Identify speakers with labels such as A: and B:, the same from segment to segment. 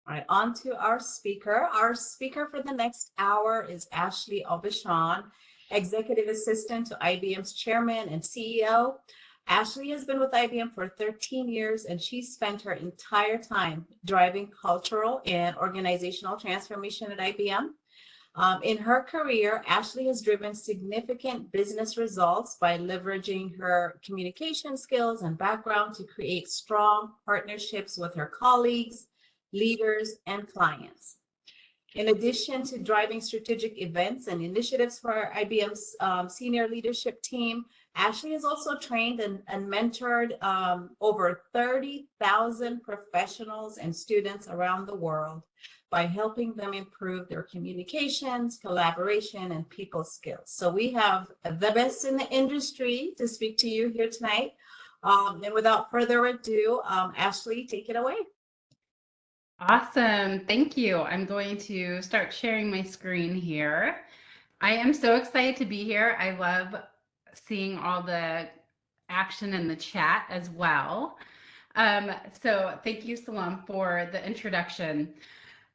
A: All right, on to our speaker. Our speaker for the next hour is Ashley AuBuchon, Executive Assistant to IBM's Chairman and CEO. Ashley has been with IBM for 13 years, and she spent her entire time driving cultural and organizational transformation at IBM. In her career, Ashley has driven significant business results by leveraging her communication skills and background to create strong partnerships with her colleagues, leaders, and clients. In addition to driving strategic events and initiatives for IBM's senior leadership team, Ashley has also trained and mentored over 30,000 professionals and students around the world by helping them improve their communications, collaboration, and people skills. So we have the best in the industry to speak to you here tonight. And without further ado, Ashley, take it away.
B: Awesome. Thank you. I'm going to start sharing my screen here. I am so excited to be here. I love seeing all the action in the chat as well. So thank you, Salam, for the introduction.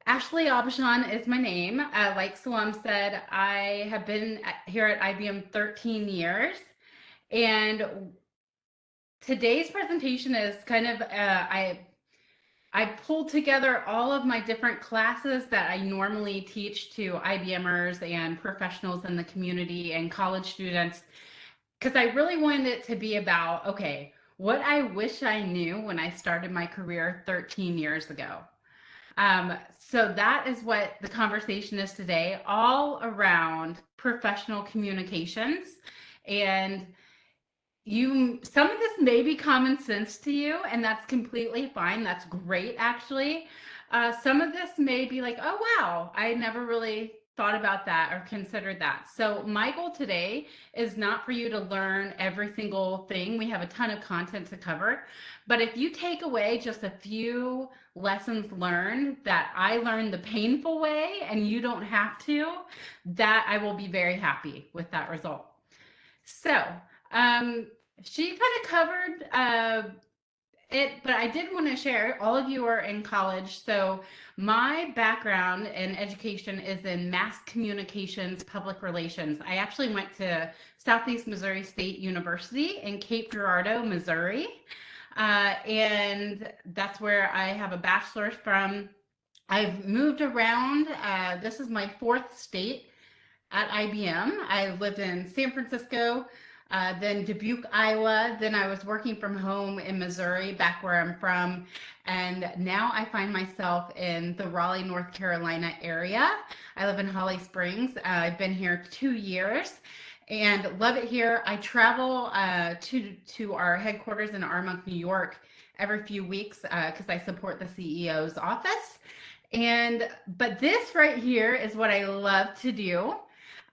B: Ashley AuBuchon is my name. Like Salam said, I have been here at IBM 13 years. And today's presentation is kind of, I pulled together all of my different classes that I normally teach to IBMers and professionals in the community and college students because I really wanted it to be about, okay, what I wish I knew when I started my career 13 years ago. So that is what the conversation is today, all around professional communications. And some of this may be common sense to you, and that's completely fine. That's great, actually. Some of this may be like, oh, wow, I never really thought about that or considered that. So my goal today is not for you to learn every single thing. We have a ton of content to cover. But if you take away just a few lessons learned that I learned the painful way and you don't have to, that I will be very happy with that result. So, um, she kind of covered it, but I did want to share. All of you are in college, so my background in education is in mass communications, public relations. I actually went to Southeast Missouri State University in Cape Girardeau, Missouri, and that's where I have a bachelor's from. I've moved around. This is my fourth state at IBM. I lived in San Francisco, then Dubuque, Iowa. Then I was working from home in Missouri, back where I'm from. And now I find myself in the Raleigh, North Carolina area. I live in Holly Springs. I've been here 2 years and love it here. I travel to our headquarters in Armonk, New York every few weeks because I support the CEO's office. But this right here is what I love to do.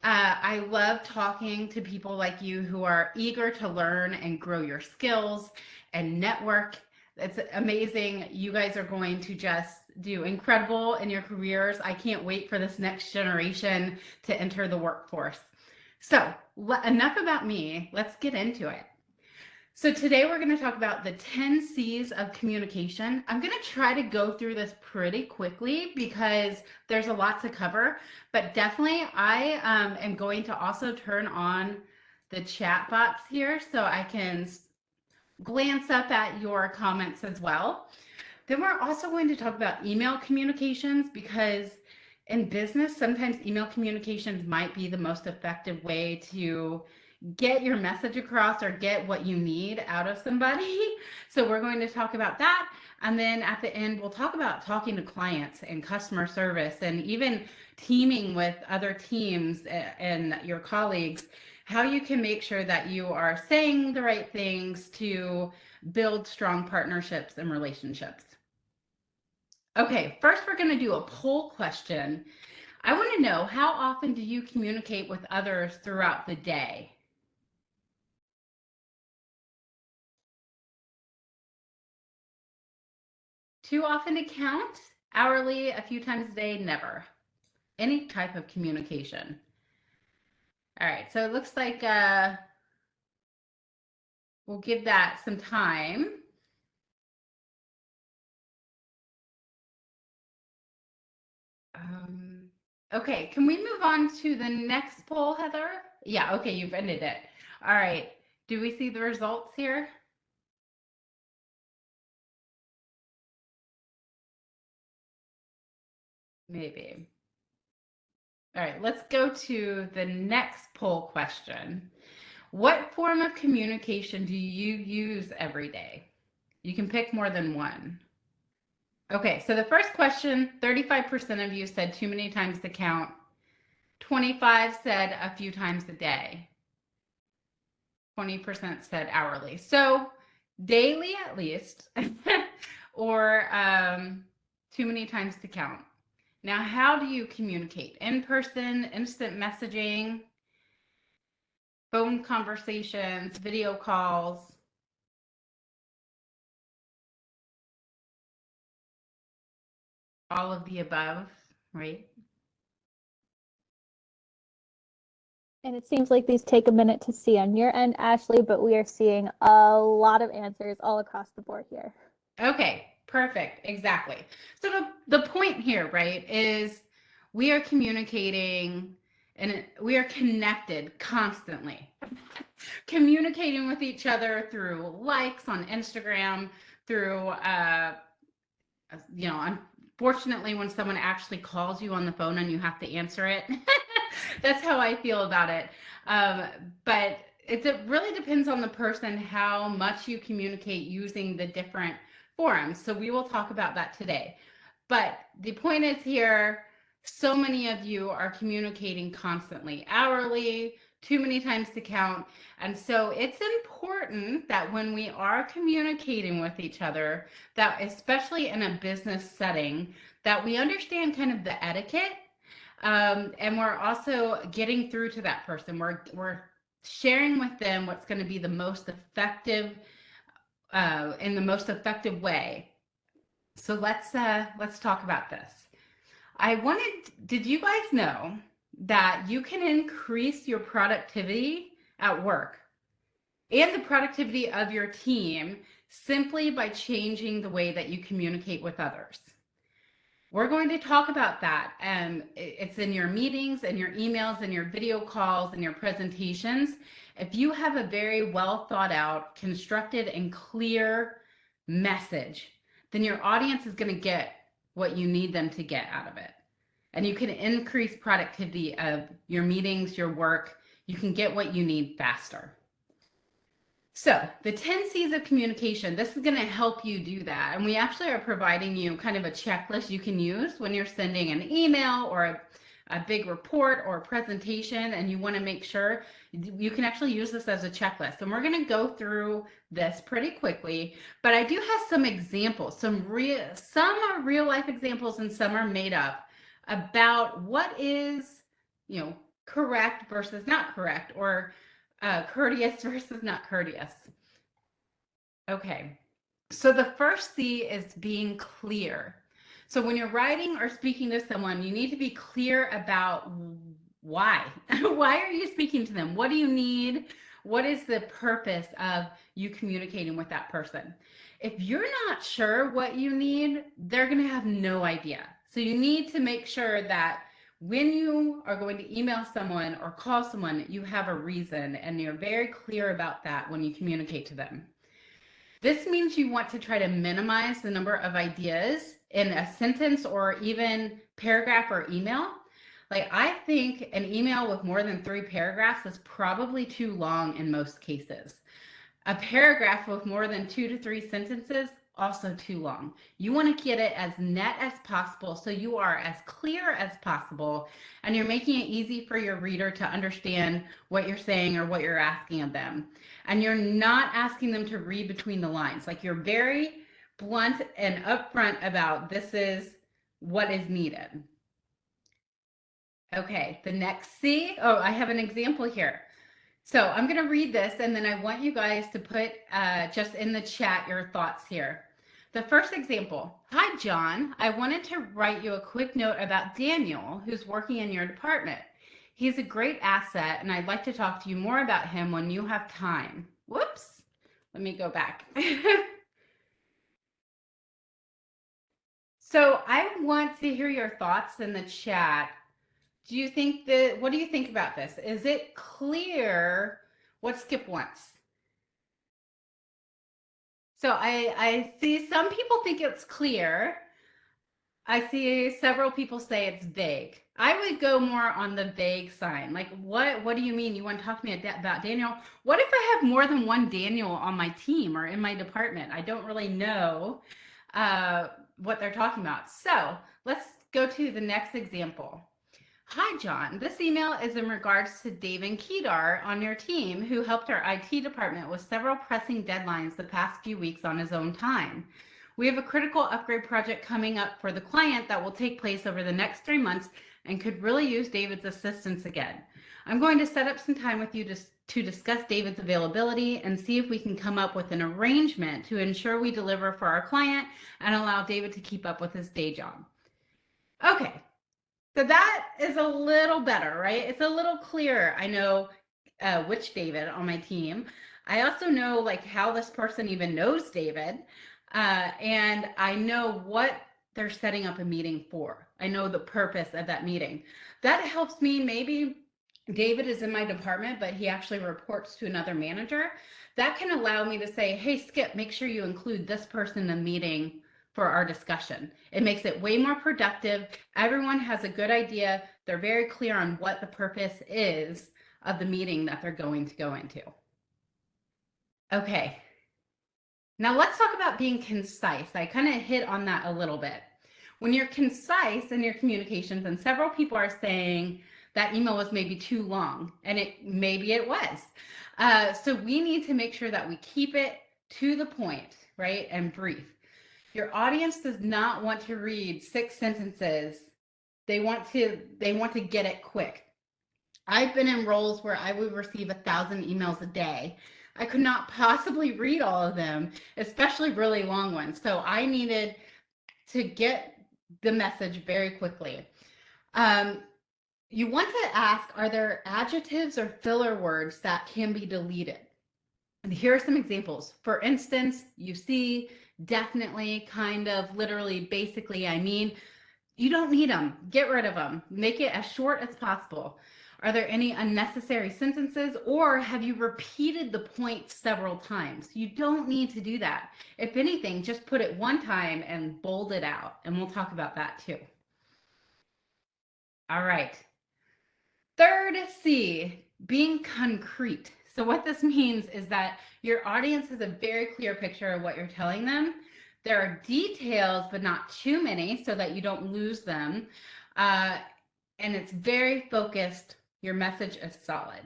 B: I love talking to people like you who are eager to learn and grow your skills and network. It's amazing. You guys are going to just do incredible in your careers. I can't wait for this next generation to enter the workforce. So, enough about me. Let's get into it. So today we're going to talk about the 10 C's of communication. I'm going to try to go through this pretty quickly because there's a lot to cover, but definitely I am going to also turn on the chat box here so I can glance up at your comments as well. Then we're also going to talk about email communications because in business, sometimes email communications might be the most effective way to get your message across or get what you need out of somebody. So we're going to talk about that. And then at the end, we'll talk about talking to clients and customer service and even teaming with other teams and your colleagues, how you can make sure that you are saying the right things to build strong partnerships and relationships. Okay, first we're going to do a poll question. I want to know, how often do you communicate with others throughout the day? Too often to count? Hourly, a few times a day, never. Any type of communication. All right, so it looks like we'll give that some time. Okay, can we move on to the next poll, Heather? Yeah, okay, you've ended it. All right. Do we see the results here? Maybe. All right, let's go to the next poll question. What form of communication do you use every day? You can pick more than one. Okay, so the first question, 35% of you said too many times to count. 25 said a few times a day. 20% said hourly. So daily at least, or too many times to count. Now, how do you communicate? In person, instant messaging, phone conversations, video calls, all of the above, right?
C: And it seems like these take a minute to see on your end, Ashley, but we are seeing a lot of answers all across the board here.
B: Okay, perfect. Exactly. So the point here, right, is we are communicating and we are connected constantly. Communicating with each other through likes on Instagram, through unfortunately when someone actually calls you on the phone and you have to answer it. That's how I feel about it. But it really depends on the person how much you communicate using the different forums. So we will talk about that today. But the point is here, so many of you are communicating constantly, hourly, too many times to count. And so it's important that when we are communicating with each other, that especially in a business setting, that we understand kind of the etiquette, and we're also getting through to that person. We're sharing with them what's going to be the most effective in the most effective way. So let's talk about this. Did you guys know that you can increase your productivity at work and the productivity of your team simply by changing the way that you communicate with others? We're going to talk about that. It's in your meetings and your emails and your video calls and your presentations. If you have a very well thought out, constructed, and clear message, then your audience is going to get what you need them to get out of it. And you can increase productivity of your meetings, your work. You can get what you need faster. So the 10 C's of communication, this is going to help you do that. And we actually are providing you kind of a checklist you can use when you're sending an email or a big report or a presentation, and you want to make sure you can actually use this as a checklist. And we're going to go through this pretty quickly, but I do have some examples, some are real life examples and some are made up about what is, correct versus not correct, or courteous versus not courteous. Okay, so the first C is being clear. So when you're writing or speaking to someone, you need to be clear about why. Why are you speaking to them? What do you need? What is the purpose of you communicating with that person? If you're not sure what you need, they're going to have no idea. So you need to make sure that when you are going to email someone or call someone, you have a reason and you're very clear about that when you communicate to them. This means you want to try to minimize the number of ideas in a sentence or even paragraph or email. Like, I think an email with more than 3 paragraphs is probably too long in most cases. A paragraph with more than 2 to 3 sentences, also too long. You want to get it as net as possible so you are as clear as possible and you're making it easy for your reader to understand what you're saying or what you're asking of them. And you're not asking them to read between the lines. Like, you're very blunt and upfront about this is what is needed. Okay, the next C, oh, I have an example here. So I'm going to read this, and then I want you guys to put just in the chat your thoughts here. The first example. Hi, John. I wanted to write you a quick note about Daniel, who's working in your department. He's a great asset, and I'd like to talk to you more about him when you have time. Whoops. Let me go back. So I want to hear your thoughts in the chat. What do you think about this? Is it clear what Skip wants? So I see some people think it's clear. I see several people say it's vague. I would go more on the vague sign. Like, what do you mean? You want to talk to me about Daniel? What if I have more than one Daniel on my team or in my department? I don't really know what they're talking about. So let's go to the next example. Hi, John. This email is in regards to Dave and Kedar on your team, who helped our IT department with several pressing deadlines the past few weeks on his own time. We have a critical upgrade project coming up for the client that will take place over the next 3 months and could really use David's assistance again. I'm going to set up some time with you to discuss David's availability and see if we can come up with an arrangement to ensure we deliver for our client and allow David to keep up with his day job. Okay, so that is a little better, right? It's a little clearer. I know which David on my team. I also know like how this person even knows David. And I know what they're setting up a meeting for. I know the purpose of that meeting. That helps me. Maybe David is in my department, but he actually reports to another manager. That can allow me to say, hey, Skip, make sure you include this person in the meeting for our discussion. It makes it way more productive. Everyone has a good idea. They're very clear on what the purpose is of the meeting that they're going to go into. Okay. Now let's talk about being concise. I kind of hit on that a little bit. When you're concise in your communications, and several people are saying that email was maybe too long, and maybe it was. So we need to make sure that we keep it to the point, right, and brief. Your audience does not want to read 6 sentences. They want to get it quick. I've been in roles where I would receive 1,000 emails a day. I could not possibly read all of them, especially really long ones. So I needed to get the message very quickly. You want to ask, are there adjectives or filler words that can be deleted? And here are some examples. For instance, you see, definitely, kind of, literally, basically, I mean, you don't need them. Get rid of them. Make it as short as possible. Are there any unnecessary sentences, or have you repeated the point several times? You don't need to do that. If anything, just put it one time and bold it out, and we'll talk about that too. All right. Third C, being concrete. So what this means is that your audience has a very clear picture of what you're telling them. There are details, but not too many so that you don't lose them. And it's very focused. Your message is solid.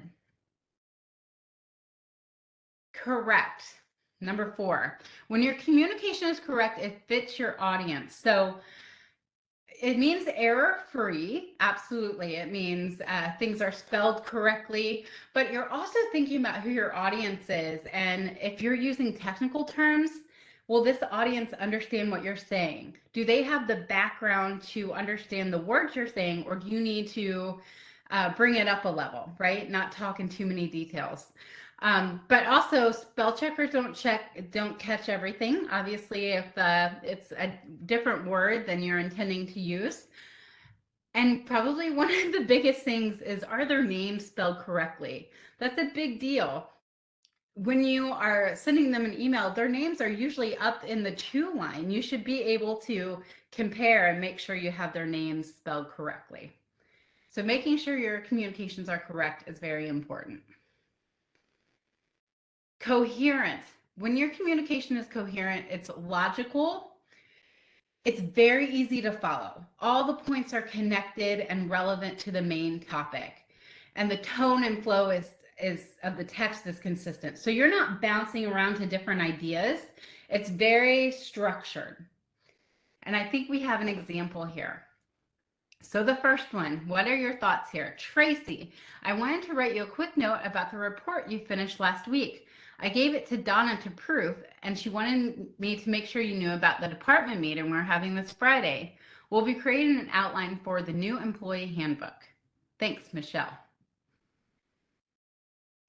B: Correct. Number 4, when your communication is correct, it fits your audience. So it means error-free, absolutely. It means things are spelled correctly, but you're also thinking about who your audience is. And if you're using technical terms, will this audience understand what you're saying? Do they have the background to understand the words you're saying, or do you need to bring it up a level, right? Not talk in too many details. But also spell checkers don't catch everything. Obviously, if it's a different word than you're intending to use. And probably one of the biggest things is, are their names spelled correctly? That's a big deal. When you are sending them an email, their names are usually up in the to line. You should be able to compare and make sure you have their names spelled correctly. So making sure your communications are correct is very important. Coherent. When your communication is coherent, it's logical. It's very easy to follow. All the points are connected and relevant to the main topic. And the tone and flow of the text is consistent. So you're not bouncing around to different ideas. It's very structured. And I think we have an example here. So the first one, what are your thoughts here? Tracy, I wanted to write you a quick note about the report you finished last week. I gave it to Donna to proof, and she wanted me to make sure you knew about the department meeting we're having this Friday. We'll be creating an outline for the new employee handbook. Thanks, Michelle.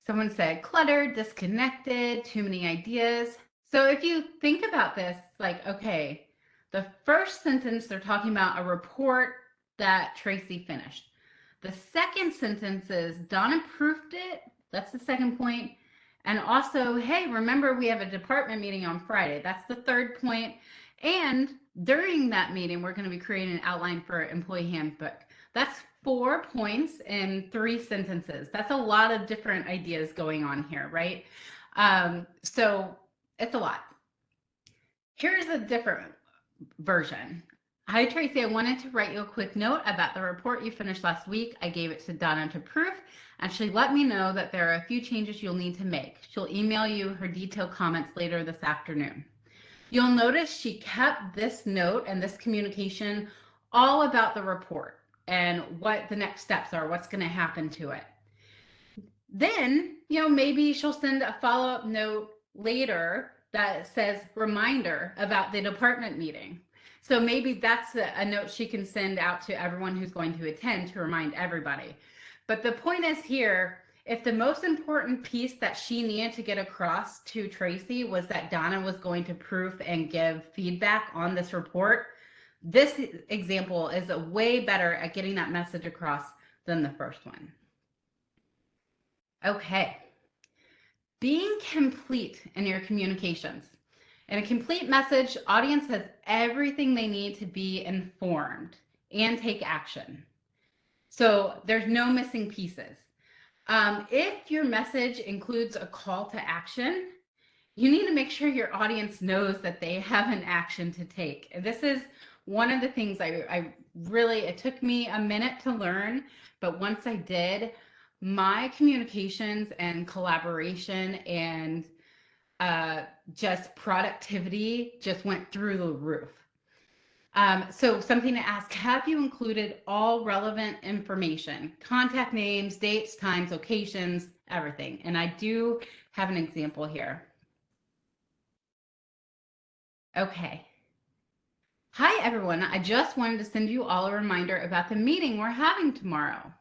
B: Someone said cluttered, disconnected, too many ideas. So if you think about this, like, okay, The first sentence, they're talking about a report that Tracy finished. The second sentence is Donna proofed it. That's the second point. And also, hey, remember we have a department meeting on Friday. That's the third point. And during that meeting, we're going to be creating an outline for employee handbook. That's 4 points in 3 sentences. That's a lot of different ideas going on here, right? So it's a lot. Here's a different version. Hi, Tracy. I wanted to write you a quick note about the report you finished last week. I gave it to Donna to proof, and she let me know that there are a few changes you'll need to make. She'll email you her detailed comments later this afternoon. You'll notice she kept this note and this communication all about the report and what the next steps are, what's going to happen to it. Then, maybe she'll send a follow-up note later that says reminder about the department meeting. So maybe that's a note she can send out to everyone who's going to attend to remind everybody. But the point is here, if the most important piece that she needed to get across to Tracy was that Donna was going to proof and give feedback on this report, this example is a way better at getting that message across than the first one. Okay. Being complete in your communications. In a complete message, audience has everything they need to be informed and take action. So there's no missing pieces. If your message includes a call to action, you need to make sure your audience knows that they have an action to take. This is one of the things it took me a minute to learn, but once I did, my communications and collaboration and just productivity just went through the roof. So something to ask, have you included all relevant information, contact names, dates, times, locations, everything? And I do have an example here. Okay. Hi, everyone. I just wanted to send you all a reminder about the meeting we're having tomorrow.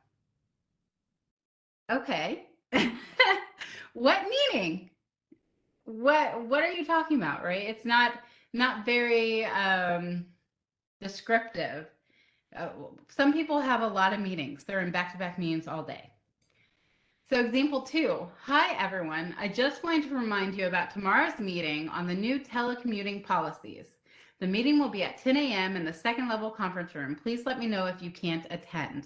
B: Okay. What meeting? What are you talking about, right? It's not very descriptive. Some people have a lot of meetings. They're in back-to-back meetings all day. So example 2, hi everyone. I just wanted to remind you about tomorrow's meeting on the new telecommuting policies. The meeting will be at 10 a.m. in the second level conference room. Please let me know if you can't attend.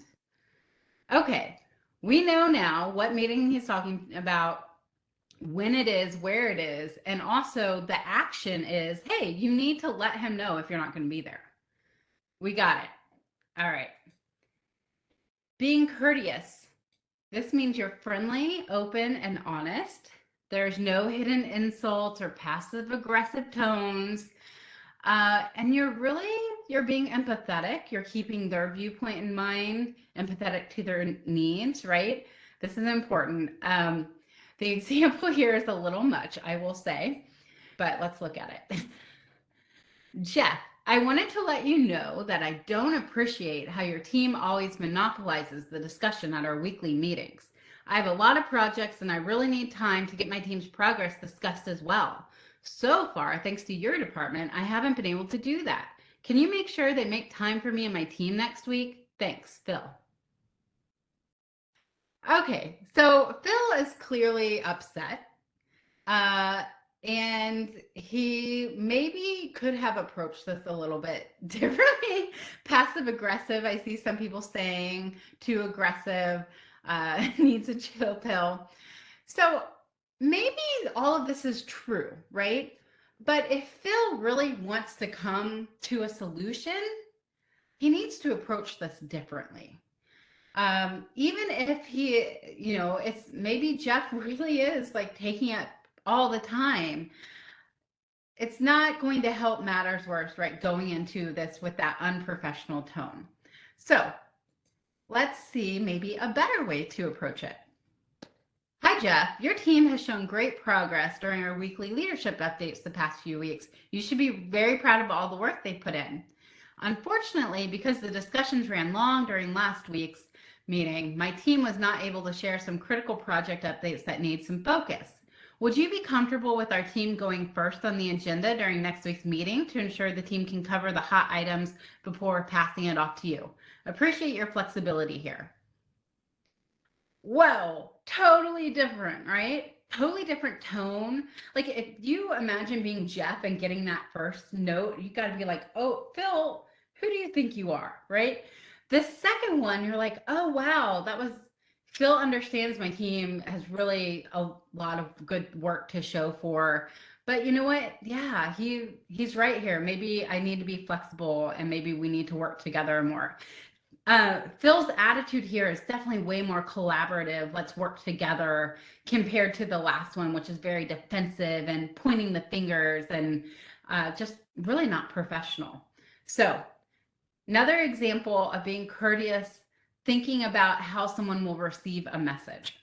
B: Okay, we know now what meeting he's talking about, when it is, where it is, and also the action is, hey, you need to let him know if you're not going to be there. We got it. All right. Being courteous. This means you're friendly, open, and honest. There's no hidden insults or passive aggressive tones. And you're being empathetic. You're keeping their viewpoint in mind, empathetic to their needs, right? This is important. The example here is a little much, I will say, but let's look at it. Jeff, I wanted to let you know that I don't appreciate how your team always monopolizes the discussion at our weekly meetings. I have a lot of projects and I really need time to get my team's progress discussed as well. So far, thanks to your department, I haven't been able to do that. Can you make sure they make time for me and my team next week? Thanks, Phil. Okay, so Phil is clearly upset. And he maybe could have approached this a little bit differently. Passive aggressive, I see some people saying, too aggressive, needs a chill pill. So maybe all of this is true, right? But if Phil really wants to come to a solution, he needs to approach this differently. Even if he, it's maybe Jeff really is like taking it all the time, it's not going to help matters worse, right? Going into this with that unprofessional tone. So let's see maybe a better way to approach it. Hi, Jeff. Your team has shown great progress during our weekly leadership updates the past few weeks. You should be very proud of all the work they put in. Unfortunately, because the discussions ran long during last week's meeting, my team was not able to share some critical project updates that need some focus. Would you be comfortable with our team going first on the agenda during next week's meeting to ensure the team can cover the hot items before passing it off to you? Appreciate your flexibility here. Whoa, totally different, right? Totally different tone. Like if you imagine being Jeff and getting that first note, you got to be like, oh, Phil, who do you think you are, right? The second one, you're like, oh, wow, that was Phil understands my team has really a lot of good work to show for. But you know what? Yeah, he's right here. Maybe I need to be flexible and maybe we need to work together more. Phil's attitude here is definitely way more collaborative. Let's work together compared to the last one, which is very defensive and pointing the fingers and just really not professional. So another example of being courteous, thinking about how someone will receive a message.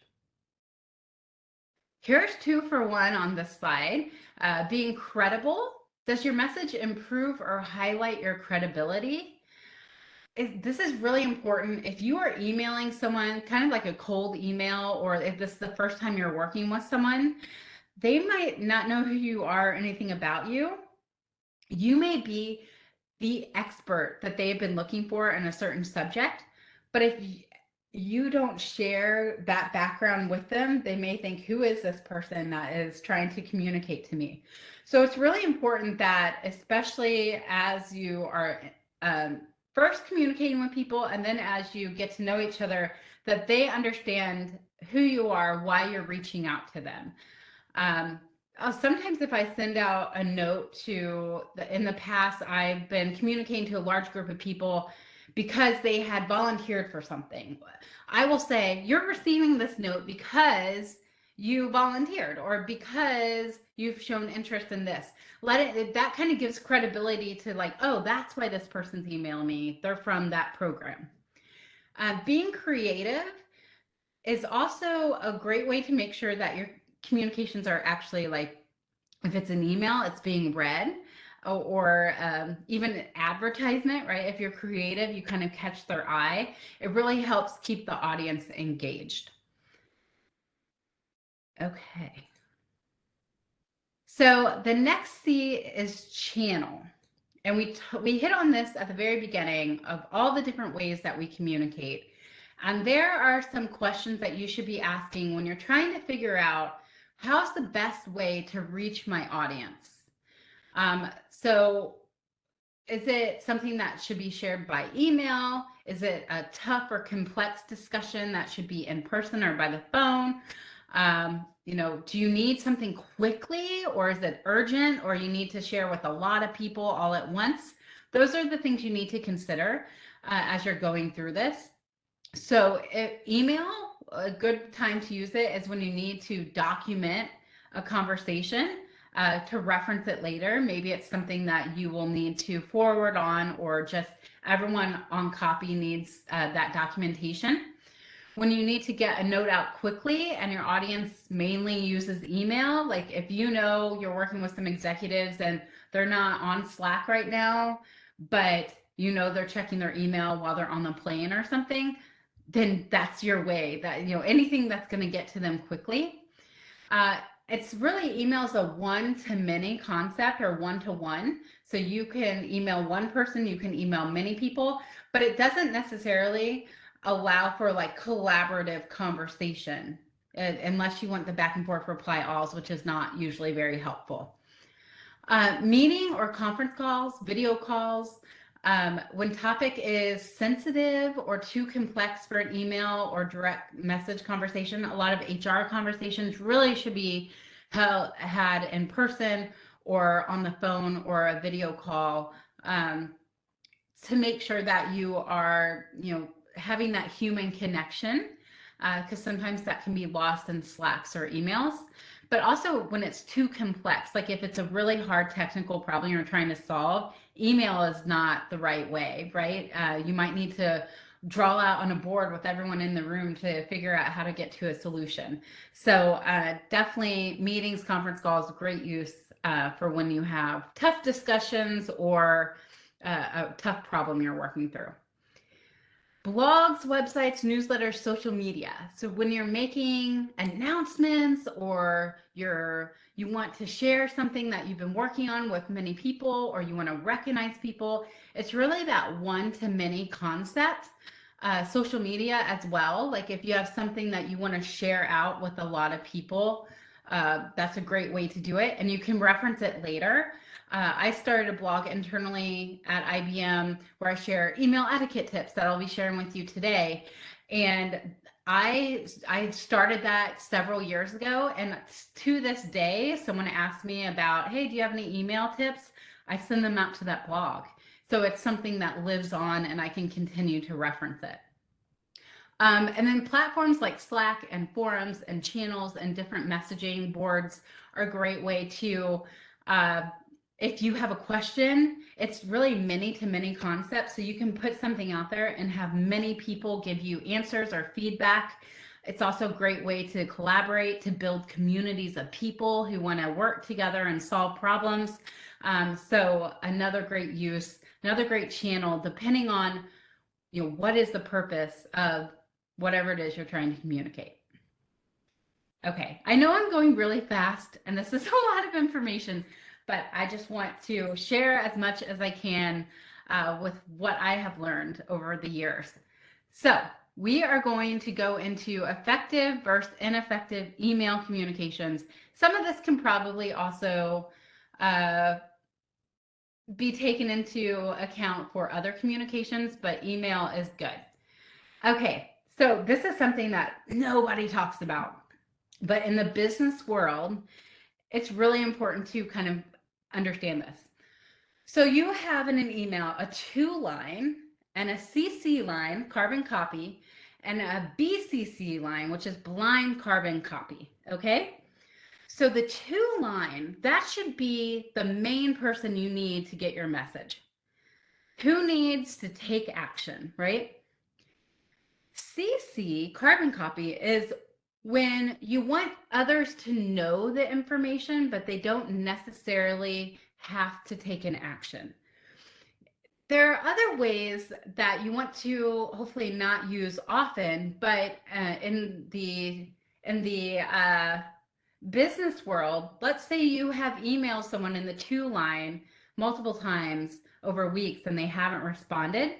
B: Here's 2 for 1 on this slide. Being credible. Does your message improve or highlight your credibility? This is really important. If you are emailing someone, kind of like a cold email, or if this is the first time you're working with someone, they might not know who you are or anything about you. You may be the expert that they've been looking for in a certain subject, but if you don't share that background with them, they may think, who is this person that is trying to communicate to me? So it's really important that, especially as you are first communicating with people and then as you get to know each other, that they understand who you are, why you're reaching out to them. Sometimes if I send out a note in the past, I've been communicating to a large group of people because they had volunteered for something. I will say, you're receiving this note because you volunteered or because you've shown interest in this. That kind of gives credibility to like, oh, that's why this person's emailing me. They're from that program. Being creative is also a great way to make sure that your communications are actually, like, if it's an email, it's being read, or even an advertisement, right? If you're creative, you kind of catch their eye. It really helps keep the audience engaged. Okay. So the next C is channel. And we hit on this at the very beginning of all the different ways that we communicate. And there are some questions that you should be asking when you're trying to figure out how's the best way to reach my audience. So is it something that should be shared by email? Is it a tough or complex discussion that should be in person or by the phone? Do you need something quickly, or is it urgent, or you need to share with a lot of people all at once? Those are the things you need to consider as you're going through this. So email, a good time to use it is when you need to document a conversation to reference it later. Maybe it's something that you will need to forward on, or just everyone on copy needs that documentation. When you need to get a note out quickly and your audience mainly uses email, like if you know you're working with some executives and they're not on Slack right now, but you know they're checking their email while they're on the plane or something, then that's your way. That, anything that's going to get to them quickly. It's really, email's a one-to-many concept, or one-to-one. So you can email one person, you can email many people, but it doesn't necessarily allow for like collaborative conversation unless you want the back and forth reply alls, which is not usually very helpful. Meeting or conference calls, video calls, when topic is sensitive or too complex for an email or direct message conversation, a lot of HR conversations really should be had in person or on the phone or a video call, to make sure that you are, having that human connection, because sometimes that can be lost in Slacks or emails. But also when it's too complex, like if it's a really hard technical problem you're trying to solve, email is not the right way, right? You might need to draw out on a board with everyone in the room to figure out how to get to a solution. So definitely meetings, conference calls, great use for when you have tough discussions or a tough problem you're working through. Blogs, websites, newsletters, social media. So when you're making announcements or you want to share something that you've been working on with many people, or you want to recognize people, it's really that one to many concept. Social media as well. Like if you have something that you want to share out with a lot of people, that's a great way to do it. And you can reference it later. I started a blog internally at IBM where I share email etiquette tips that I'll be sharing with you today. And I started that several years ago, and to this day, someone asked me about, hey, do you have any email tips? I send them out to that blog. So it's something that lives on, and I can continue to reference it. And then platforms like Slack and forums and channels and different messaging boards are a great way to, if you have a question, it's really many to many concepts. So you can put something out there and have many people give you answers or feedback. It's also a great way to collaborate, to build communities of people who want to work together and solve problems. So another great use, another great channel, depending on what is the purpose of whatever it is you're trying to communicate. Okay, I know I'm going really fast and this is a lot of information, but I just want to share as much as I can with what I have learned over the years. So we are going to go into effective versus ineffective email communications. Some of this can probably also be taken into account for other communications, but email is good. Okay, so this is something that nobody talks about, but in the business world, it's really important to kind of understand this. So you have in an email a to line and a CC line, carbon copy, and a BCC line, which is blind carbon copy, okay? So the to line, that should be the main person you need to get your message. Who needs to take action, right? CC, carbon copy, is when you want others to know the information, but they don't necessarily have to take an action. There are other ways that you want to hopefully not use often, but in the business world, let's say you have emailed someone in the to line multiple times over weeks and they haven't responded.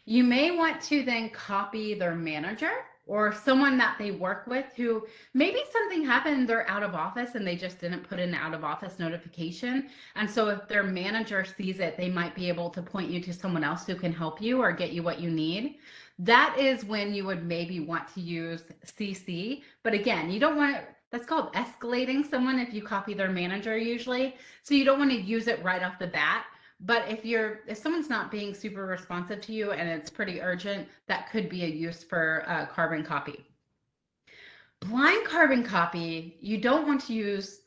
B: You may want to then copy their manager or someone that they work with who maybe something happened, they're out of office and they just didn't put an out of office notification. And so if their manager sees it, they might be able to point you to someone else who can help you or get you what you need. That is when you would maybe want to use CC. But again, you don't want to, that's called escalating someone if you copy their manager usually. So you don't want to use it right off the bat. But if someone's not being super responsive to you and it's pretty urgent, that could be a use for carbon copy. Blind carbon copy, you don't want to use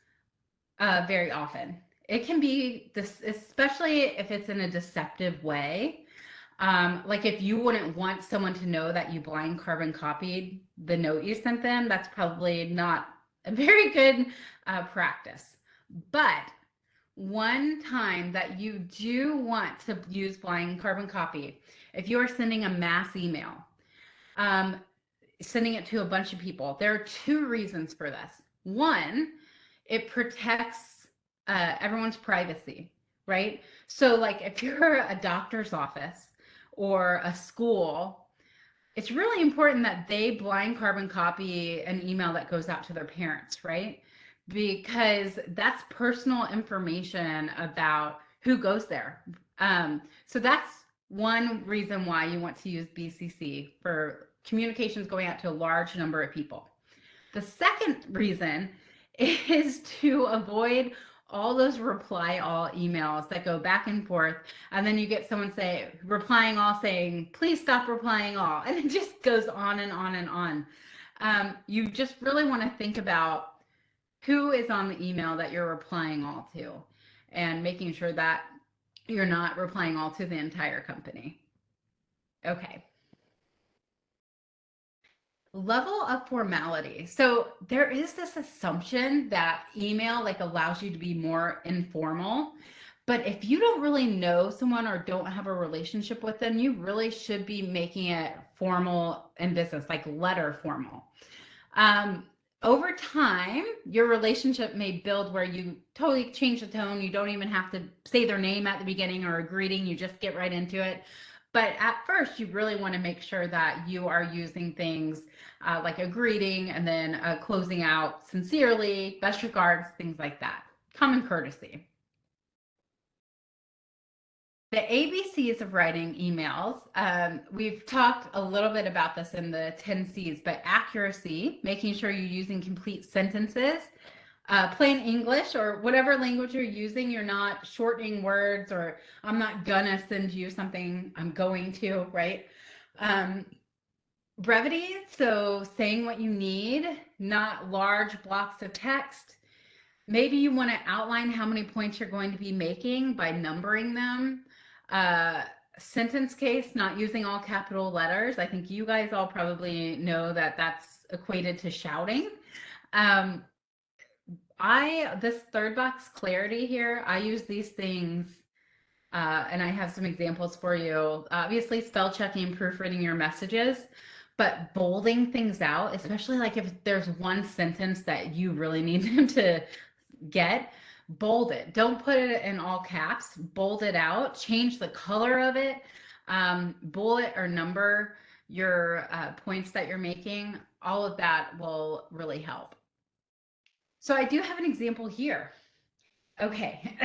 B: very often. It can be this, especially if it's in a deceptive way. Like if you wouldn't want someone to know that you blind carbon copied the note you sent them, that's probably not a very good practice. But one time that you do want to use blind carbon copy, if you're sending a mass email, sending it to a bunch of people, there are two reasons for this. One, it protects everyone's privacy, right? So like if you're a doctor's office or a school, it's really important that they blind carbon copy an email that goes out to their parents, right? Because that's personal information about who goes there. So that's one reason why you want to use BCC for communications going out to a large number of people. The second reason is to avoid all those reply all emails that go back and forth, and then you get someone replying all saying, please stop replying all, and it just goes on and on and on. You just really want to think about who is on the email that you're replying all to and making sure that you're not replying all to the entire company. Okay. Level of formality. So there is this assumption that email allows you to be more informal, but if you don't really know someone or don't have a relationship with them, you really should be making it formal in business, like letter formal. Over time, your relationship may build where you totally change the tone. You don't even have to say their name at the beginning or a greeting. You just get right into it. But at first, you really want to make sure that you are using things like a greeting and then closing out sincerely, best regards, things like that. Common courtesy. The ABCs of writing emails. We've talked a little bit about this in the 10 C's, but accuracy, making sure you're using complete sentences, plain English or whatever language you're using, you're not shortening words or I'm not gonna send you something, I'm going to, right? Brevity, so saying what you need, not large blocks of text. Maybe you want to outline how many points you're going to be making by numbering them. Sentence case, not using all capital letters. I think you guys all probably know that that's equated to shouting. This third box clarity here, I use these things and I have some examples for you. Obviously, spell checking and proofreading your messages, but bolding things out, especially like if there's one sentence that you really need them to get, bold it. Don't put it in all caps. Bold it out. Change the color of it. Bullet or number your points that you're making. All of that will really help. So I do have an example here. Okay.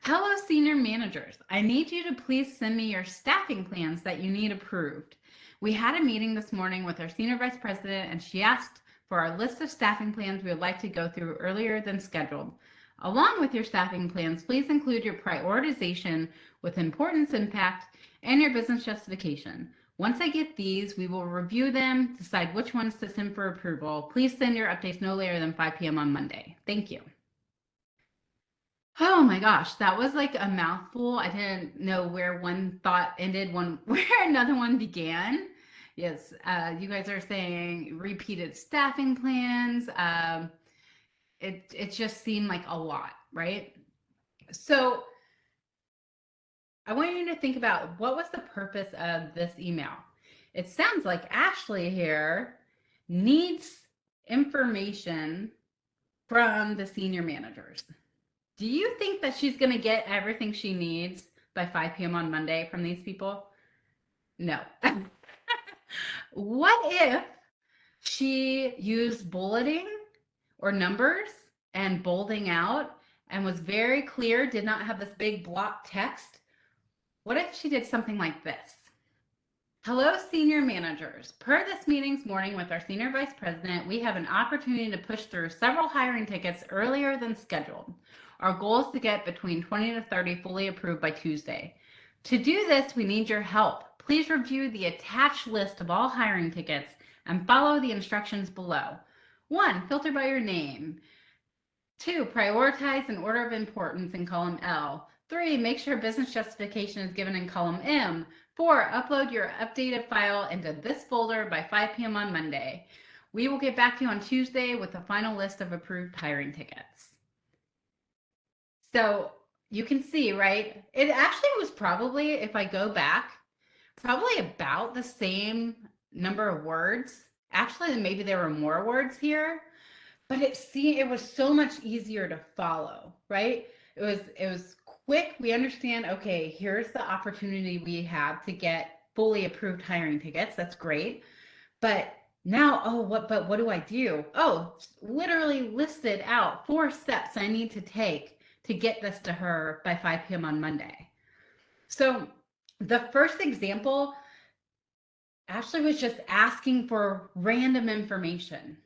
B: Hello, senior managers. I need you to please send me your staffing plans that you need approved. We had a meeting this morning with our senior vice president, and she asked for our list of staffing plans we would like to go through earlier than scheduled. Along with your staffing plans, please include your prioritization with importance, impact, and your business justification. Once I get these, we will review them, decide which ones to send for approval. Please send your updates no later than 5 p.m. on Monday. Thank you. Oh my gosh, that was like a mouthful. I didn't know where one thought ended, where another one began. Yes, you guys are saying repeated staffing plans. It just seemed like a lot, right? So I want you to think about what was the purpose of this email. It sounds like Ashley here needs information from the senior managers. Do you think that she's going to get everything she needs by 5 p.m. on Monday from these people? No. What if she used bulleting or numbers and bolding out and was very clear, did not have this big block text? What if she did something like this? Hello, senior managers. Per this meeting's morning with our senior vice president, we have an opportunity to push through several hiring tickets earlier than scheduled. Our goal is to get between 20 to 30 fully approved by Tuesday. To do this, we need your help. Please review the attached list of all hiring tickets and follow the instructions below. 1, filter by your name. 2, prioritize in order of importance in column L. 3, make sure business justification is given in column M. 4, upload your updated file into this folder by 5 p.m. on Monday. We will get back to you on Tuesday with a final list of approved hiring tickets. So you can see, right? It actually was probably, if I go back, probably about the same number of words. Actually, maybe there were more words here, but it was so much easier to follow, right? It was quick. We understand, okay, here's the opportunity we have to get fully approved hiring tickets. That's great. But now, what do I do? Oh, literally listed out 4 steps I need to take to get this to her by 5 p.m. on Monday. So the first example, Ashley was just asking for random information.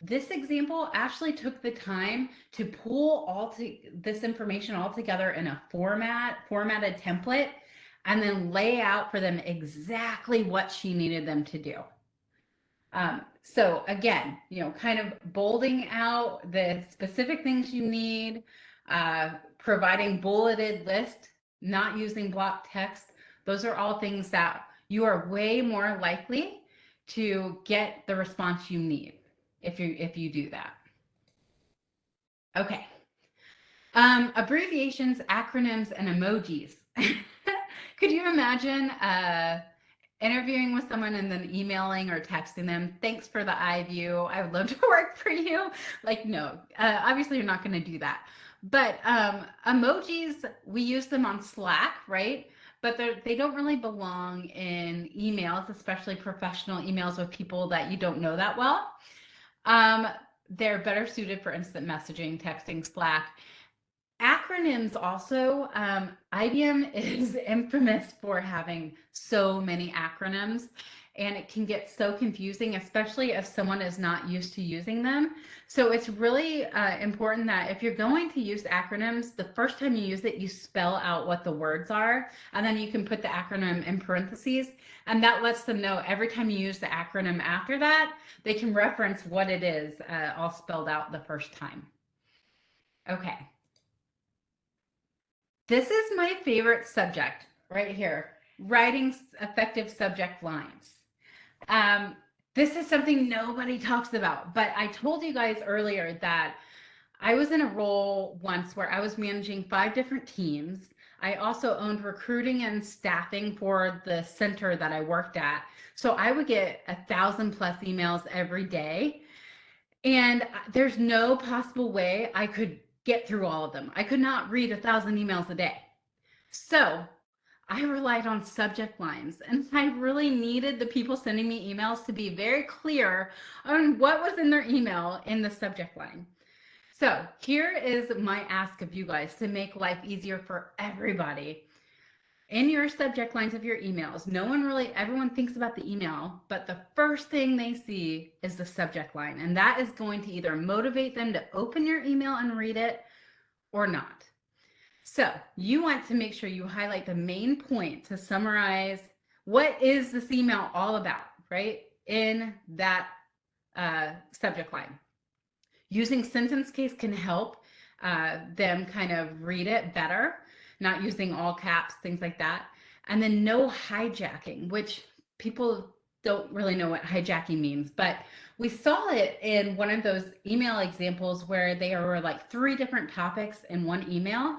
B: This example, Ashley took the time to pull this information all together in a formatted template, and then lay out for them exactly what she needed them to do. So again, kind of bolding out the specific things you need, providing bulleted list, not using block text. Those are all things that you are way more likely to get the response you need if you do that. Okay. Abbreviations, acronyms, and emojis. Could you imagine interviewing with someone and then emailing or texting them, thanks for the iView. I would love to work for you. Like, no, obviously you're not going to do that. But emojis, we use them on Slack, right? But they don't really belong in emails, especially professional emails with people that you don't know that well. They're better suited for instant messaging, texting, Slack. Acronyms also, IBM is infamous for having so many acronyms, and it can get so confusing, especially if someone is not used to using them. So it's really important that if you're going to use acronyms, the first time you use it, you spell out what the words are, and then you can put the acronym in parentheses, and that lets them know every time you use the acronym after that, they can reference what it is all spelled out the first time. Okay. This is my favorite subject right here, writing effective subject lines. This is something nobody talks about, but I told you guys earlier that I was in a role once where I was managing 5 different teams. I also owned recruiting and staffing for the center that I worked at. So I would get 1,000+ emails every day. And there's no possible way I could get through all of them. I could not read 1,000 emails a day. So I relied on subject lines, and I really needed the people sending me emails to be very clear on what was in their email in the subject line. So here is my ask of you guys to make life easier for everybody. In your subject lines of your emails, everyone thinks about the email, but the first thing they see is the subject line. And that is going to either motivate them to open your email and read it or not. So you want to make sure you highlight the main point to summarize what is this email all about, right? In that subject line. Using sentence case can help them kind of read it better, not using all caps, things like that. And then no hijacking, which people don't really know what hijacking means, but we saw it in one of those email examples where there were like 3 different topics in one email.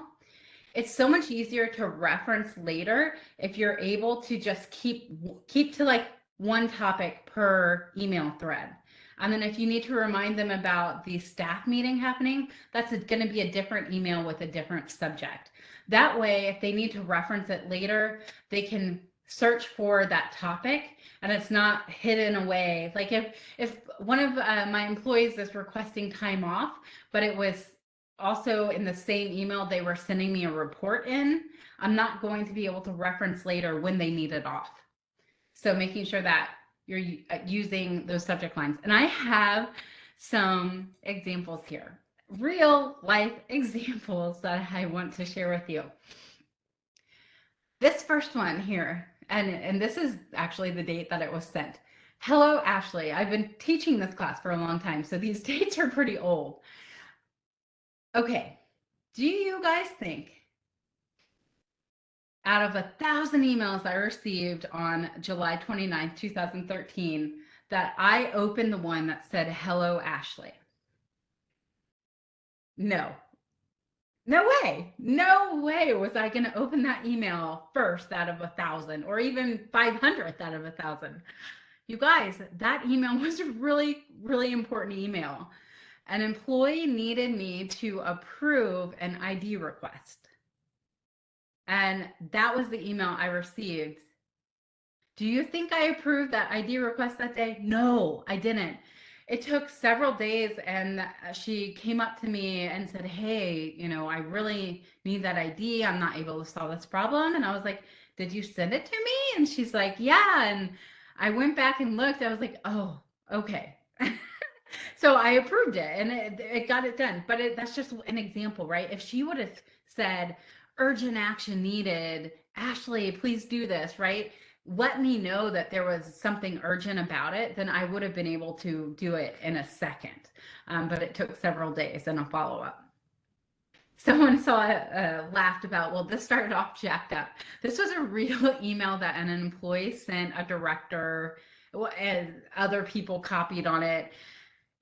B: It's so much easier to reference later if you're able to just keep to like one topic per email thread. And then if you need to remind them about the staff meeting happening, that's going to be a different email with a different subject. That way, if they need to reference it later, they can search for that topic and it's not hidden away. Like if one of my employees is requesting time off, but it was also in the same email they were sending me a report in, I'm not going to be able to reference later when they need it off. So making sure that you're using those subject lines. And I have some examples here, real life examples that I want to share with you. This first one here, and this is actually the date that it was sent. Hello, Ashley. I've been teaching this class for a long time, so these dates are pretty old. Okay, do you guys think out of 1,000 emails I received on July 29th, 2013, that I opened the one that said, hello, Ashley? No. No way. No way was I going to open that email first out of 1,000 or even 500th out of 1,000. You guys, that email was a really, really important email. An employee needed me to approve an ID request. And that was the email I received. Do you think I approved that ID request that day? No, I didn't. It took several days and she came up to me and said, hey, I really need that ID. I'm not able to solve this problem. And I was like, did you send it to me? And she's like, yeah. And I went back and looked. I was like, oh, okay. So I approved it and it got it done. But that's just an example, right? If she would have said, urgent action needed, Ashley, please do this, right? Let me know that there was something urgent about it, then I would have been able to do it in a second. But it took several days and a follow-up. Someone laughed about, well, this started off jacked up. This was a real email that an employee sent a director and other people copied on it.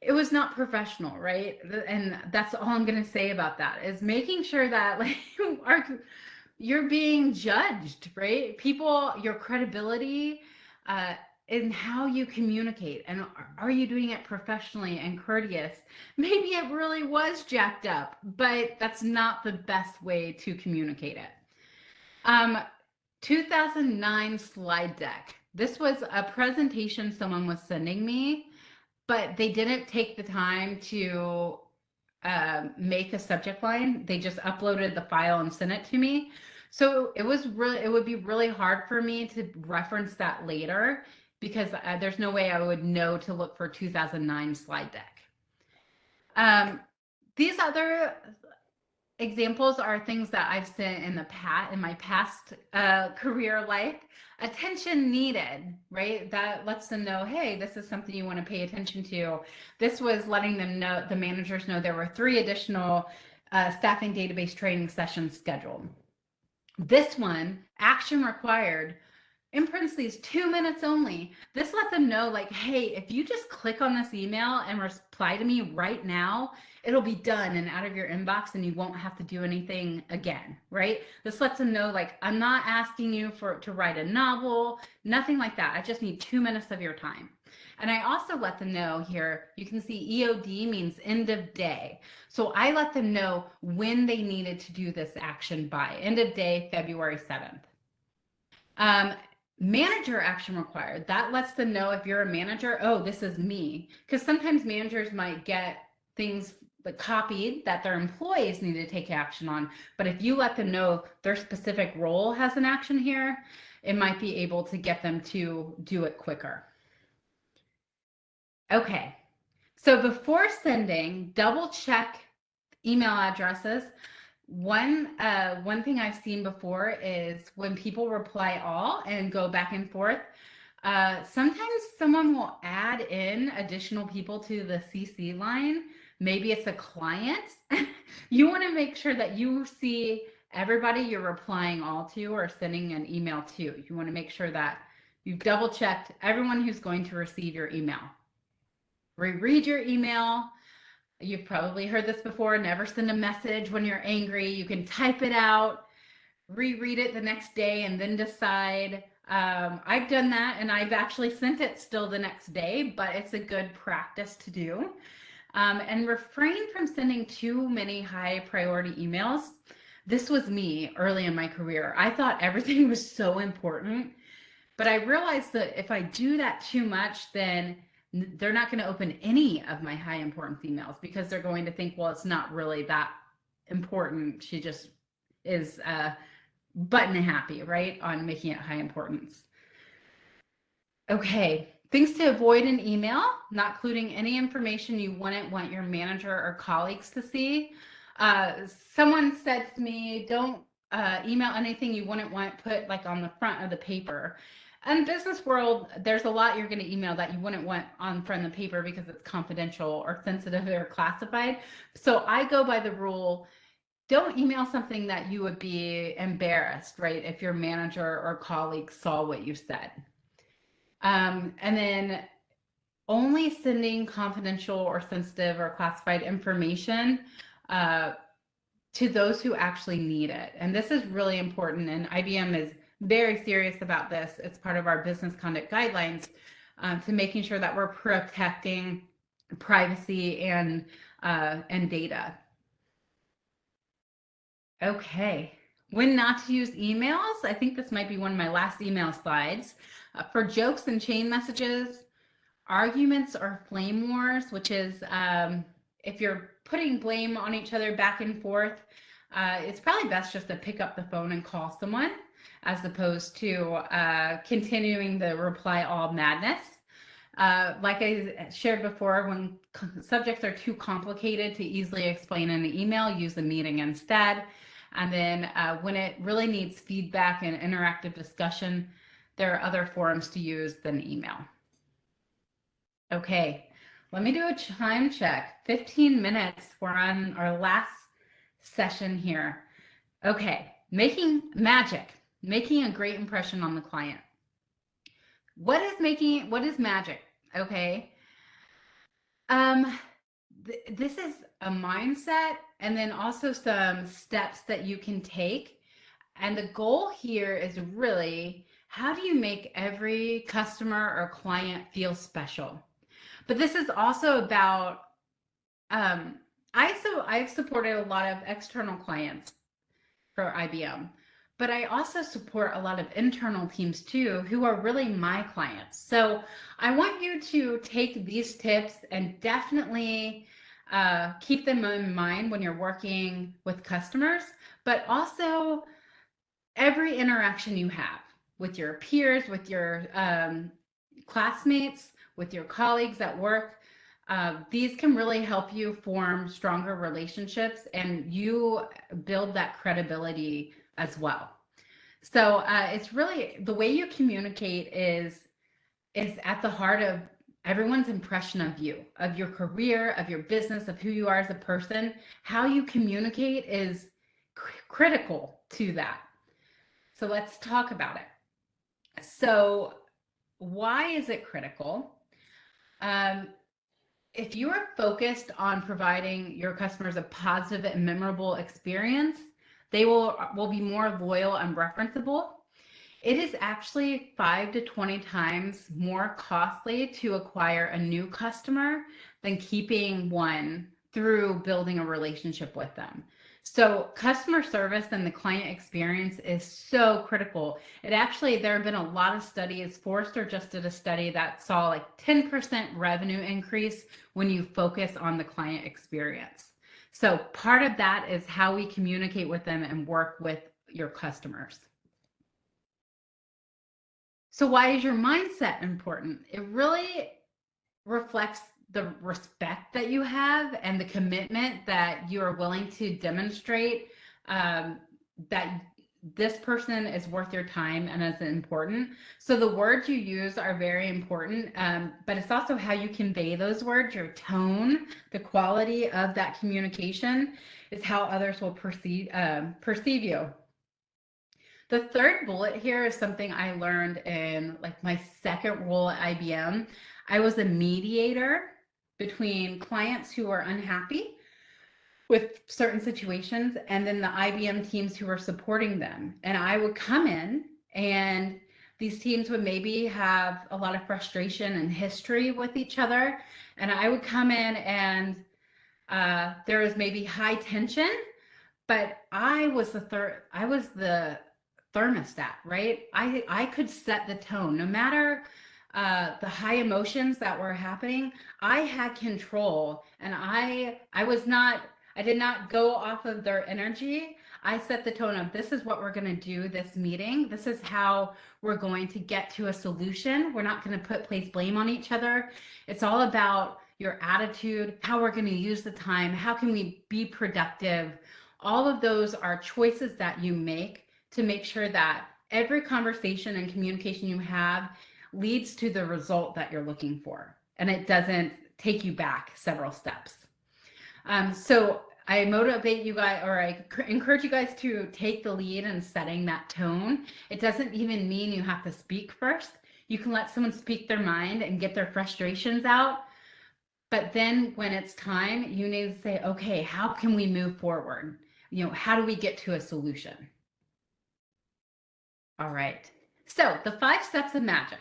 B: It was not professional, right? And that's all I'm going to say about that is making sure that like you're being judged, right? People, your credibility in how you communicate, and are you doing it professionally and courteous? Maybe it really was jacked up, but that's not the best way to communicate it. 2009 slide deck. This was a presentation someone was sending me, but they didn't take the time to make a subject line. They just uploaded the file and sent it to me. So it would be really hard for me to reference that later because there's no way I would know to look for 2009 slide deck. These other examples are things that I've sent in my past career life. Attention needed, right? That lets them know, hey, this is something you want to pay attention to. This was letting them know, the managers know, there were 3 additional staffing database training sessions scheduled. This one, action required, in parentheses, 2 minutes only. This let them know, like, hey, if you just click on this email and reply to me right now, it'll be done and out of your inbox and you won't have to do anything again, right? This lets them know, like, I'm not asking you to write a novel, nothing like that. I just need 2 minutes of your time. And I also let them know here, you can see EOD means end of day. So I let them know when they needed to do this action by. End of day, February 7th. Manager action required. That lets them know, if you're a manager, oh, this is me. Because sometimes managers might get things copied that their employees need to take action on. But if you let them know their specific role has an action here, it might be able to get them to do it quicker. Okay, so before sending, double check email addresses. One thing I've seen before is when people reply all and go back and forth, sometimes someone will add in additional people to the CC line. Maybe it's a client. You want to make sure that you see everybody you're replying all to or sending an email to. You want to make sure that you've double checked everyone who's going to receive your email. Reread your email. You've probably heard this before. Never send a message when you're angry. You can type it out, reread it the next day, and then decide. I've done that, and I've actually sent it still the next day, but it's a good practice to do. And refrain from sending too many high priority emails. This was me early in my career. I thought everything was so important, but I realized that if I do that too much, then they're not going to open any of my high importance emails because they're going to think, well, it's not really that important. She just is button happy, right, on making it high importance. Okay, things to avoid in email: not including any information you wouldn't want your manager or colleagues to see. Someone said to me, don't email anything you wouldn't want put like on the front of the paper. In the business world, there's a lot you're going to email that you wouldn't want on front of the paper because it's confidential or sensitive or classified. So I go by the rule, don't email something that you would be embarrassed, right, if your manager or colleague saw what you said. And then only sending confidential or sensitive or classified information to those who actually need it. And this is really important, and IBM is very serious about this. It's part of our business conduct guidelines to making sure that we're protecting privacy and data. Okay, when not to use emails. I think this might be one of my last email slides. For jokes and chain messages, arguments or flame wars, which is if you're putting blame on each other back and forth, it's probably best just to pick up the phone and call someone as opposed to continuing the reply all madness. Like I shared before, when subjects are too complicated to easily explain in an email, use a meeting instead. And then when it really needs feedback and interactive discussion, there are other forums to use than email. Okay, let me do a time check. 15 minutes. We're on our last session here. Okay, making a great impression on the client. What is magic? Okay. This is a mindset and then also some steps that you can take. And the goal here is really, how do you make every customer or client feel special? But this is also about, I've supported a lot of external clients for IBM, but I also support a lot of internal teams too, who are really my clients. So I want you to take these tips and definitely keep them in mind when you're working with customers, but also every interaction you have with your peers, with your classmates, with your colleagues at work. These can really help you form stronger relationships and you build that credibility as well. So it's really the way you communicate is at the heart of everyone's impression of you, of your career, of your business, of who you are as a person. How you communicate is critical to that. So let's talk about it. So why is it critical? If you are focused on providing your customers a positive and memorable experience, they will be more loyal and referenceable. It is actually 5 to 20 times more costly to acquire a new customer than keeping one through building a relationship with them. So customer service and the client experience is so critical. There have been a lot of studies. Forrester just did a study that saw like 10% revenue increase when you focus on the client experience. So part of that is how we communicate with them and work with your customers. So why is your mindset important? It really reflects the respect that you have and the commitment that you are willing to demonstrate, that this person is worth your time and is important. So the words you use are very important, but it's also how you convey those words, your tone, the quality of that communication is how others will perceive you. The third bullet here is something I learned in like my second role at IBM. I was a mediator between clients who were unhappy with certain situations and then the IBM teams who were supporting them. And I would come in and these teams would maybe have a lot of frustration and history with each other. And I would come in and there was maybe high tension, but I was the thermostat, right? I could set the tone no matter the high emotions that were happening. I had control, and I did not go off of their energy. I set the tone of this is what we're going to do this meeting. This is how we're going to get to a solution. We're not going to place blame on each other. It's all about your attitude, how we're going to use the time, how can we be productive. All of those are choices that you make to make sure that every conversation and communication you have leads to the result that you're looking for, and it doesn't take you back several steps. So I motivate you guys, or I encourage you guys to take the lead in setting that tone. It doesn't even mean you have to speak first. You can let someone speak their mind and get their frustrations out. But then when it's time, you need to say, okay, how can we move forward? How do we get to a solution? All right. So the 5 steps of magic.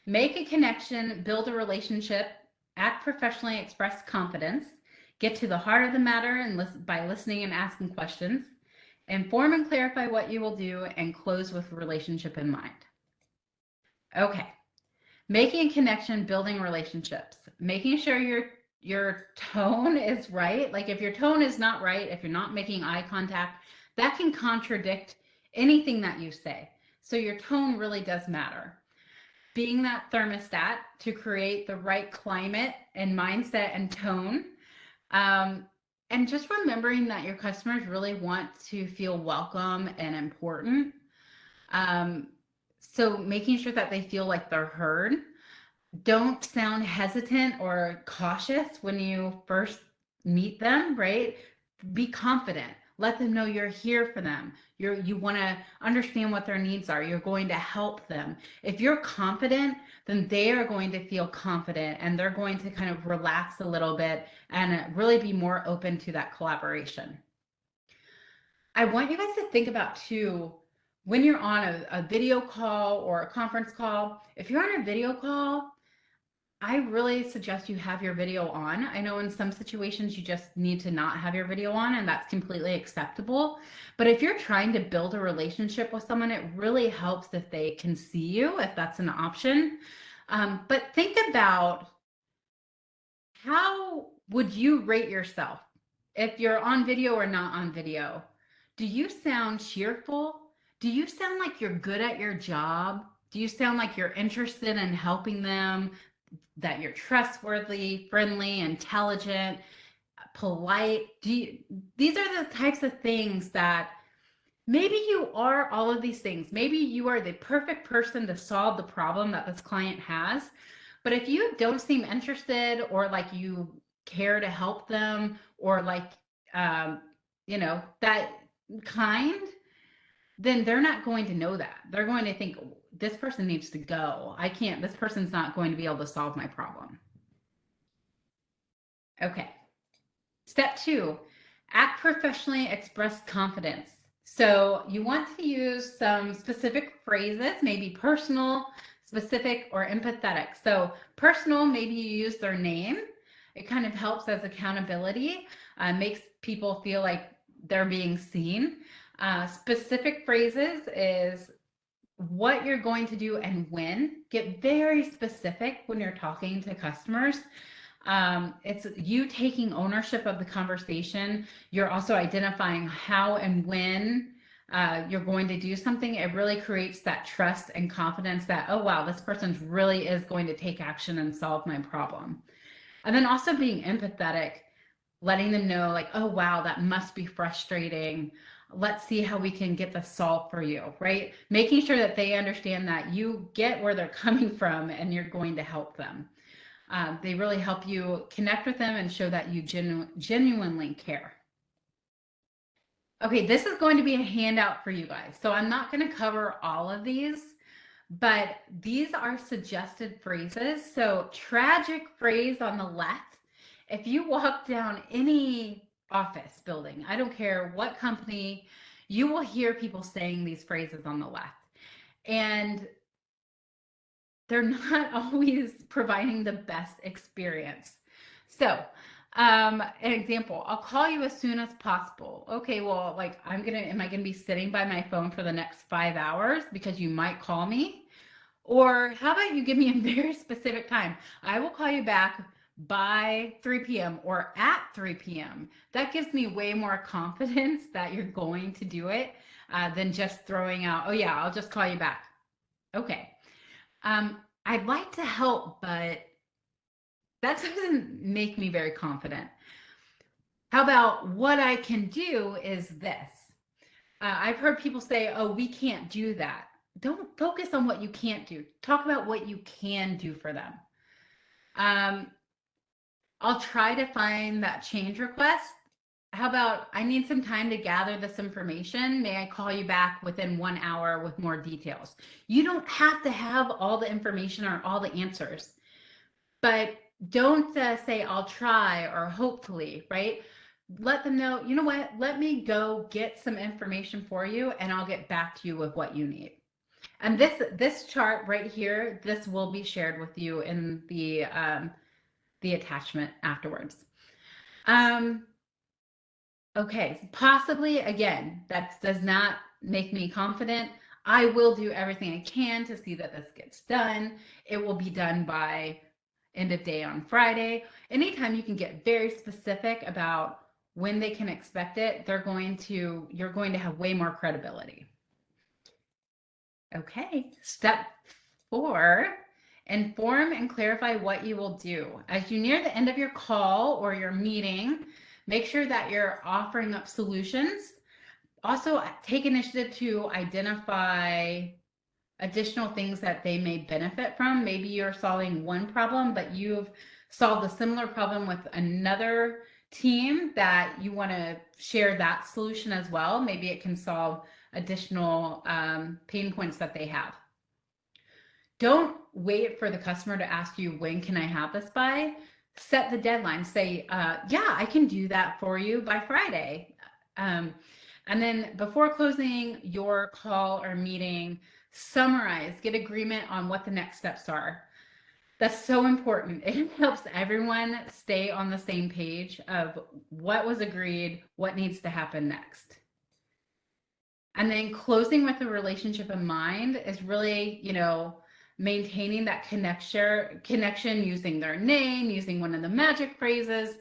B: Make a connection, build a relationship, act professionally, express confidence, get to the heart of the matter and by listening and asking questions, inform and clarify what you will do, and close with relationship in mind. Okay. Making a connection, building relationships, making sure your tone is right. Like if your tone is not right, if you're not making eye contact, that can contradict anything that you say. So your tone really does matter. Being that thermostat to create the right climate and mindset and tone. And just remembering that your customers really want to feel welcome and important. So making sure that they feel like they're heard. Don't sound hesitant or cautious when you first meet them, right? Be confident. Let them know you're here for them. You want to understand what their needs are. You're going to help them. If you're confident, then they are going to feel confident and they're going to kind of relax a little bit and really be more open to that collaboration. I want you guys to think about too, when you're on a video call or a conference call, if you're on a video call, I really suggest you have your video on. I know in some situations you just need to not have your video on, and that's completely acceptable. But if you're trying to build a relationship with someone, it really helps if they can see you, if that's an option. But think about, how would you rate yourself if you're on video or not on video? Do you sound cheerful? Do you sound like you're good at your job? Do you sound like you're interested in helping them? That you're trustworthy, friendly, intelligent, polite? These are the types of things that maybe you are all of these things. Maybe you are the perfect person to solve the problem that this client has. But if you don't seem interested, or like you care to help them, or like, that kind, then they're not going to know that. They're going to think, this person needs to go. This person's not going to be able to solve my problem. Okay. Step 2, act professionally, express confidence. So you want to use some specific phrases, maybe personal, specific, or empathetic. So personal, maybe you use their name. It kind of helps as accountability, makes people feel like they're being seen. Specific phrases is what you're going to do and when. Get very specific when you're talking to customers. It's you taking ownership of the conversation. You're also identifying how and when you're going to do something. It really creates that trust and confidence that, oh, wow, this person really is going to take action and solve my problem. And then also being empathetic, letting them know, like, oh, wow, that must be frustrating. Let's see how we can get this solved for you, right? Making sure that they understand that you get where they're coming from and you're going to help them. They really help you connect with them and show that you genuinely care. Okay, this is going to be a handout for you guys. So I'm not going to cover all of these, but these are suggested phrases. So tragic phrase on the left. If you walk down any office building, I don't care what company, you will hear people saying these phrases on the left. And they're not always providing the best experience. So, an example, I'll call you as soon as possible. Okay, well, like, am I gonna be sitting by my phone for the next 5 hours because you might call me? Or how about you give me a very specific time? I will call you back by 3 p.m. or at 3 p.m. That gives me way more confidence that you're going to do it than just throwing out, oh yeah, I'll just call you back. Okay. I'd like to help, but that doesn't make me very confident. How about what I can do is this? I've heard people say, oh, we can't do that. Don't focus on what you can't do. Talk about what you can do for them. I'll try to find that change request. How about, I need some time to gather this information. May I call you back within 1 hour with more details? You don't have to have all the information or all the answers, but don't say I'll try or hopefully, right? Let them know, you know what, let me go get some information for you and I'll get back to you with what you need. And this chart right here, this will be shared with you in the attachment afterwards. Okay, possibly, again, that does not make me confident. I will do everything I can to see that this gets done. It will be done by end of day on Friday. Anytime you can get very specific about when they can expect it, you're going to have way more credibility. Okay, step 4, inform and clarify what you will do. As you near the end of your call or your meeting, make sure that you're offering up solutions. Also, take initiative to identify additional things that they may benefit from. Maybe you're solving one problem, but you've solved a similar problem with another team that you want to share that solution as well. Maybe it can solve additional pain points that they have. Don't wait for the customer to ask you, when can I have this by? Set the deadline. Say, yeah, I can do that for you by Friday. And And then before closing your call or meeting, summarize, get agreement on what the next steps are. That's so important. It helps everyone stay on the same page of what was agreed, what needs to happen next. And then closing with the relationship in mind is really, maintaining that connection using their name, using one of the magic phrases.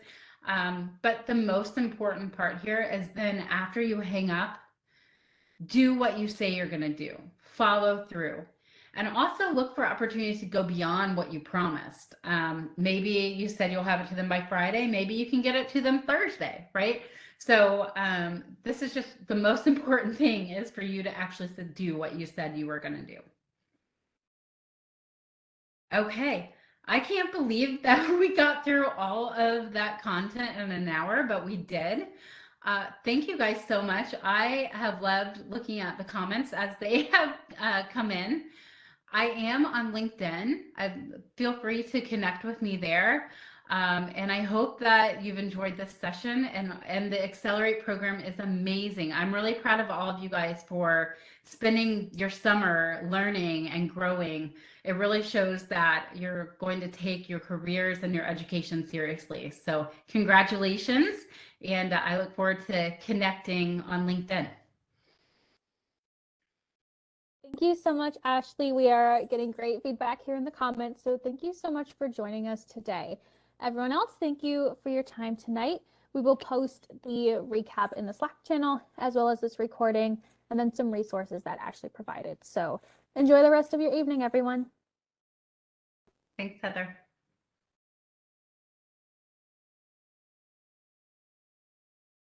B: But the most important part here is then after you hang up, do what you say you're going to do, follow through. And also look for opportunities to go beyond what you promised. Maybe you said you'll have it to them by Friday. Maybe you can get it to them Thursday, right? So this is just the most important thing is for you to actually do what you said you were going to do. Okay, I can't believe that we got through all of that content in an hour, but we did. Thank you guys so much. I have loved looking at the comments as they have come in. I am on LinkedIn. Feel free to connect with me there. And I hope that you've enjoyed this session, and the Accelerate program is amazing. I'm really proud of all of you guys for spending your summer learning and growing. It really shows that you're going to take your careers and your education seriously. So congratulations, and I look forward to connecting on LinkedIn.
C: Thank you so much, Ashley. We are getting great feedback here in the comments, so thank you so much for joining us today. Everyone else, thank you for your time tonight. We will post the recap in the Slack channel, as well as this recording, and then some resources that Ashley provided. So enjoy the rest of your evening, everyone.
B: Thanks, Heather.